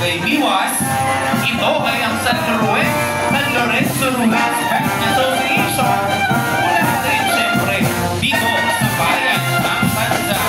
Barangay Biwas. Ito ay ang San Lorenzo Rugas Bank Association. Mula natin siyempre dito sa bayan ng Banza.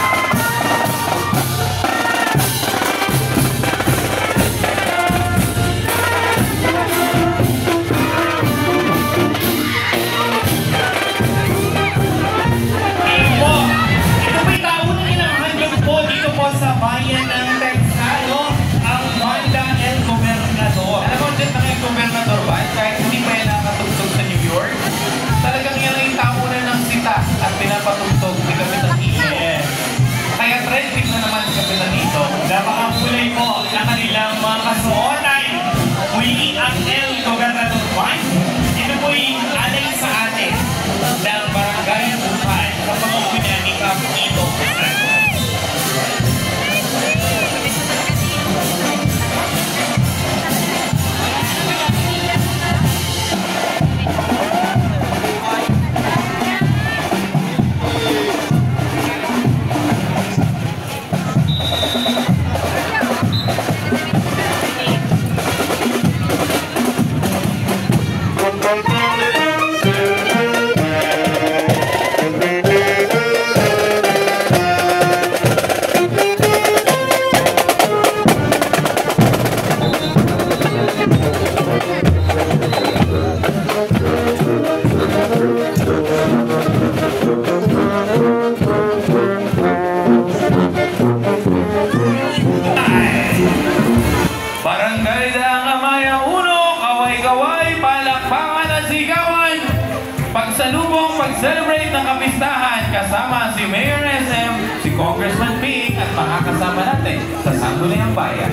Sa bayan ng Texano, ang Banda El Gobernador. Alam mo, dyan na yung Gobernador ba? Kahit hindi pa yan nakatugtog sa New York, talagang yan ang tapunan ng sita at pinapatugtog ni Kapitan Ito. Yes. Kaya trending na naman si Kapitan Ito. Napakakulay po na kanilang mga kasuotan. Muli ang El Gobernador Band. Ito po'y alay sa atin ng Barangay Bukan sa pamumunan ni Kapitan Ito. Barangay Dangamaya 1, kaway-kaway, palakpakan at sigawan. Pagsalubong, pag-celebrate ng kapistahan kasama si Mayor SM, si Congressman Ping at mga kasama natin sa Sangguniang Bayan.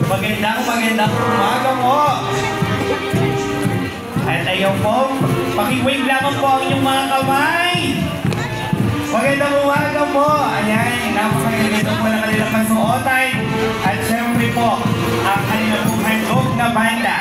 Magandang umaga po. At ayaw po, paki-wave lamang po ang inyong mga kamay. Magandang umaga po. Ayan, napakaganda po ng kanilang kasuotan. At syempre po, ang kanilang pong handog na banda.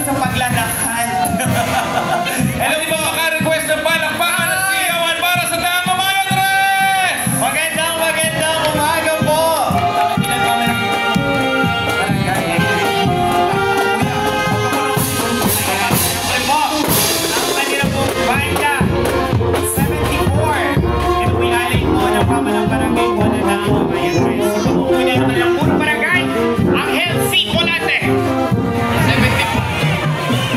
Sa paglalakad. Hello po, ka-request ng palakpakan at sigawan para sa Dangamaya Andres! Magandang umaga po. Ang kanila po, Banda 74. Ito po yung alay po ng pamanang barangay po na Dangamaya Andres. Pagpupunan naman ang puro barangay, ang LC po natin. 74.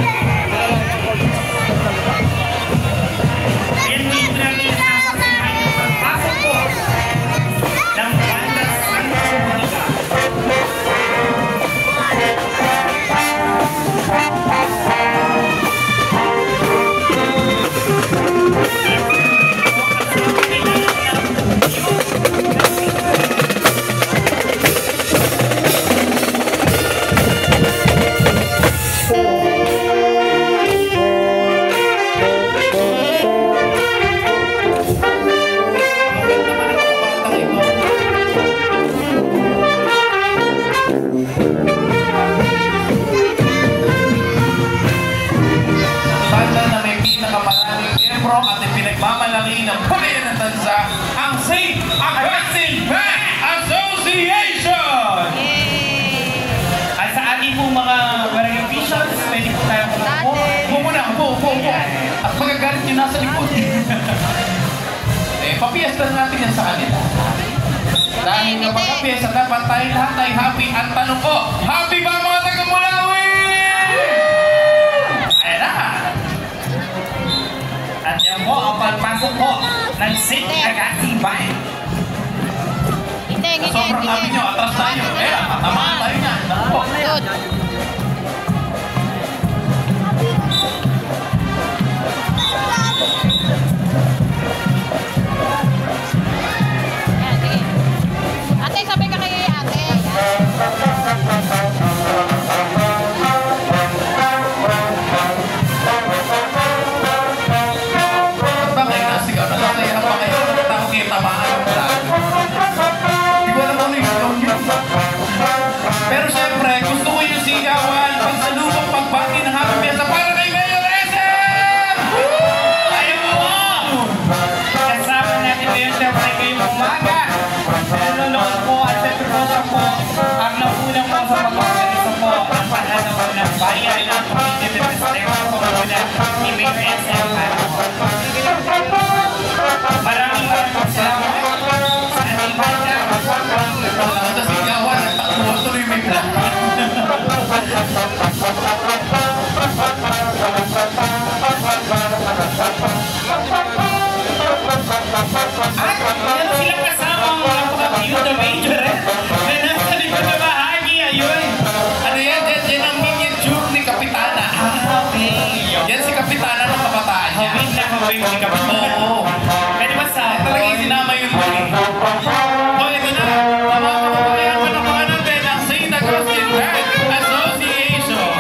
pwede po tayo kumupo. Upo muna, upo. At magagalit yung nasa likod. Papiesta natin yan sa kanila. Dahil kapag kapiesta, dapat tayo lahat ay happy. Ang tanong ko, happy ba mga taga-Mulawi? Ayan na. At yan po ang pagpasok po ng St. Agatibay. Sobrang happy nyo, atras tayo. Tamaan tayo na. Good. Yan, sige. Ate, sabi ka kay ate. Ba't ba kayo nasigaw? Nasasaya pa kayo? Takot kayo tamaan ng vlog. Hindi ko alam kung ano yung sigaw nyo. Pero syempre, gusto ko yung sigawan, pagsalubong, pagbati ng happy fiesta para kay Mayor SM! Ayaw mo! Kasama natin ngayon siyempre ngayong umaga. Nanonood po at siyempre po siya po ang naunang po sa pag-organisa po ng pananaw ng bayan ng Community Festival po muna ni Mayor SM. Maraming salamat sa ating bayan. Wala ka sa sigawan, nagtakbuhan tuloy may vlog. At meron silang kasama ang napaka-cute na Major na nasa likod na bahagi. Ayun. Ano yan? Yan ang miniature ni Kapitana. Okay. Yan si Kapitana ng kabataan niya. Hawig na hawig si Kapitana. Oo. Pwede ba sa Talaga yung sinama yun mo eh. O, ito na. Mga kababayan, panapakan natin ang St. Augustine Bank Association.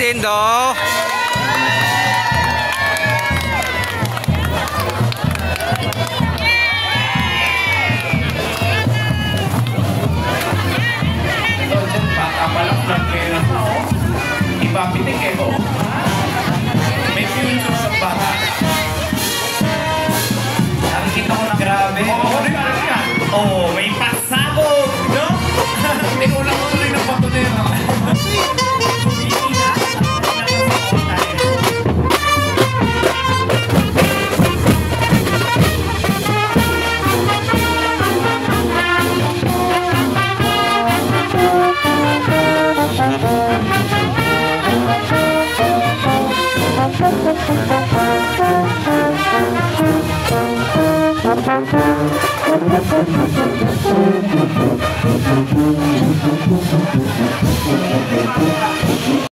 Tindo. Ito dyan, bata pa lang, flankera na, oh. Ipapitik eh, oh. May future sa bata. Nakikita ko na grabe. Oo, ano yan? Oh, may pasabog, no? Hindi ko lang tuloy ng patunero. Hindi na.